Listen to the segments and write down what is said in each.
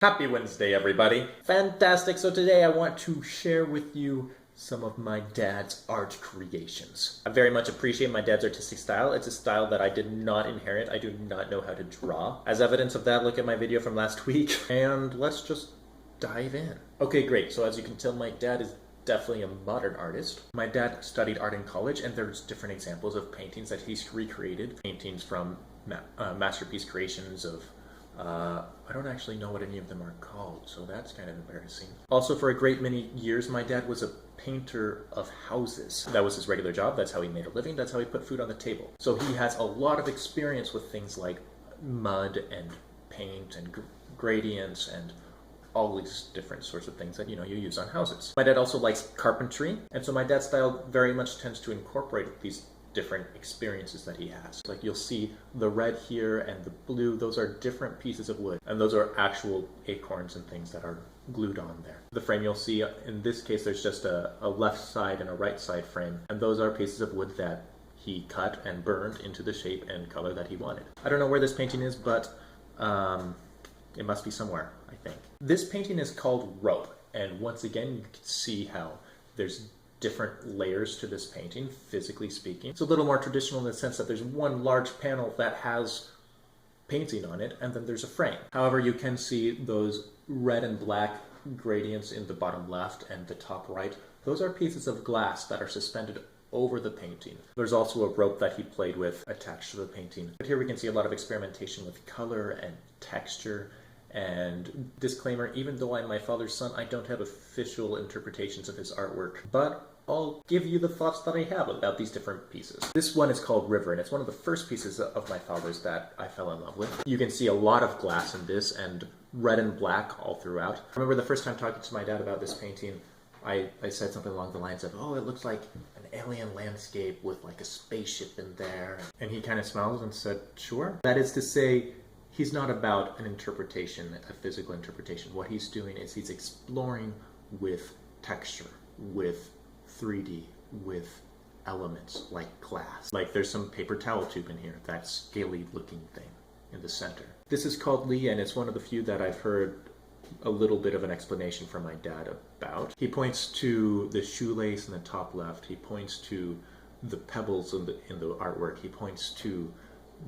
Happy Wednesday, everybody. Fantastic. So today I want to share with you some of my dad's art creations. I very much appreciate my dad's artistic style. It's a style that I did not inherit. I do not know how to draw. As evidence of that, look at my video from last week and let's just dive in. Okay, great. So as you can tell, my dad is definitely a modern artist. My dad studied art in college, and there's different examples of paintings that he's recreated. Paintings from masterpiece creations of I don't actually know what any of them are called, so that's kind of embarrassing. Also, for a great many years, my dad was a painter of houses. That was his regular job. That's how he made a living. That's how he put food on the table. So he has a lot of experience with things like mud and paint and gradients and all these different sorts of things that you use on houses. My dad also likes carpentry, and so my dad's style very much tends to incorporate these different experiences that he has. Like you'll see the red here and the blue, those are different pieces of wood, and those are actual acorns and things that are glued on there. The frame you'll see, in this case, there's just a left side and a right side frame, and those are pieces of wood that he cut and burned into the shape and color that he wanted. I don't know where this painting is, but it must be somewhere, I think. This painting is called Rope, and once again, you can see how there's different layers to this painting, physically speaking. It's a little more traditional in the sense that there's one large panel that has painting on it, and then there's a frame. However, you can see those red and black gradients in the bottom left and the top right. Those are pieces of glass that are suspended over the painting. There's also a rope that he played with attached to the painting. But here we can see a lot of experimentation with color and texture. And disclaimer, even though I'm my father's son, I don't have official interpretations of his artwork, but I'll give you the thoughts that I have about these different pieces. This one is called River, and it's one of the first pieces of my father's that I fell in love with. You can see a lot of glass in this, and red and black all throughout. I remember the first time talking to my dad about this painting, I said something along the lines of, oh, it looks like an alien landscape with like a spaceship in there. And he kind of smiled and said, sure. That is to say, he's not about an interpretation, a physical interpretation. What he's doing is he's exploring with texture, with 3D, with elements like glass. Like there's some paper towel tube in here, that scaly looking thing in the center. This is called Lee, and it's one of the few that I've heard a little bit of an explanation from my dad about. He points to the shoelace in the top left. He points to the pebbles in the artwork. He points to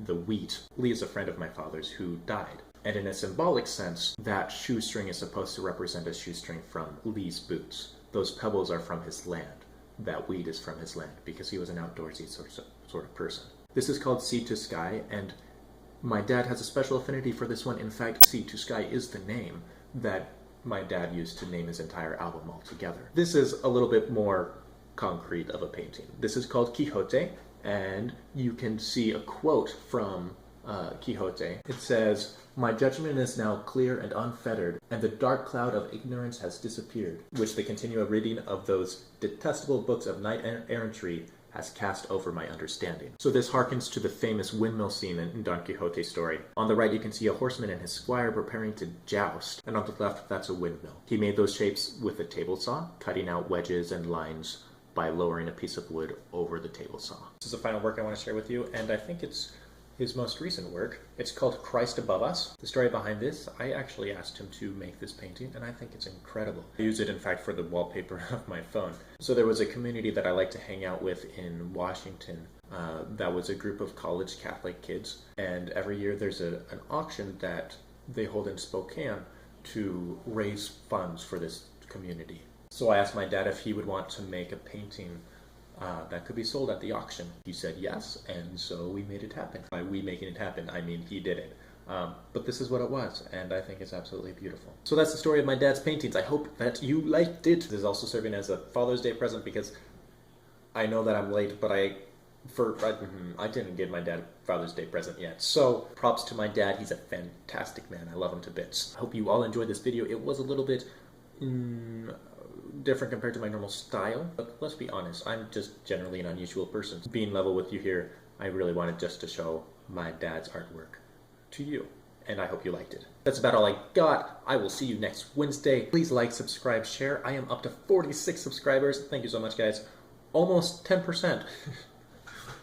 the wheat. Lee is a friend of my father's who died. And in a symbolic sense, that shoestring is supposed to represent a shoestring from Lee's boots. Those pebbles are from his land. That wheat is from his land because he was an outdoorsy sort of person. This is called Sea to Sky, and my dad has a special affinity for this one. In fact, Sea to Sky is the name that my dad used to name his entire album altogether. This is a little bit more concrete of a painting. This is called Quijote, and you can see a quote from Quijote. It says, "My judgment is now clear and unfettered, and the dark cloud of ignorance has disappeared, which the continual reading of those detestable books of knight-errantry has cast over my understanding." So this harkens to the famous windmill scene in Don Quixote's story. On the right you can see a horseman and his squire preparing to joust, and on the left that's a windmill. He made those shapes with a table saw, cutting out wedges and lines by lowering a piece of wood over the table saw. This is the final work I want to share with you, and I think it's his most recent work. It's called Christ Above Us. The story behind this, I actually asked him to make this painting, and I think it's incredible. I use it, in fact, for the wallpaper of my phone. So there was a community that I like to hang out with in Washington. That was a group of college Catholic kids, and every year there's an auction that they hold in Spokane to raise funds for this community. So I asked my dad if he would want to make a painting that could be sold at the auction. He said yes, and so we made it happen. By we making it happen, I mean he did it. But this is what it was, and I think it's absolutely beautiful. So that's the story of my dad's paintings. I hope that you liked it. This is also serving as a Father's Day present because I know that I'm late, but I didn't give my dad a Father's Day present yet. So props to my dad. He's a fantastic man. I love him to bits. I hope you all enjoyed this video. It was a little bit different compared to my normal style, but let's be honest, I'm just generally an unusual person. Being level with you here, I really wanted just to show my dad's artwork to you, and I hope you liked it. That's about all I got. I will see you next Wednesday. Please like, subscribe, share. I am up to 46 subscribers. Thank you so much, guys. Almost 10%.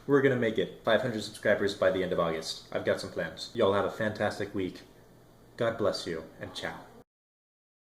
We're gonna make it 500 subscribers by the end of August. I've got some plans. Y'all have a fantastic week. God bless you, and ciao.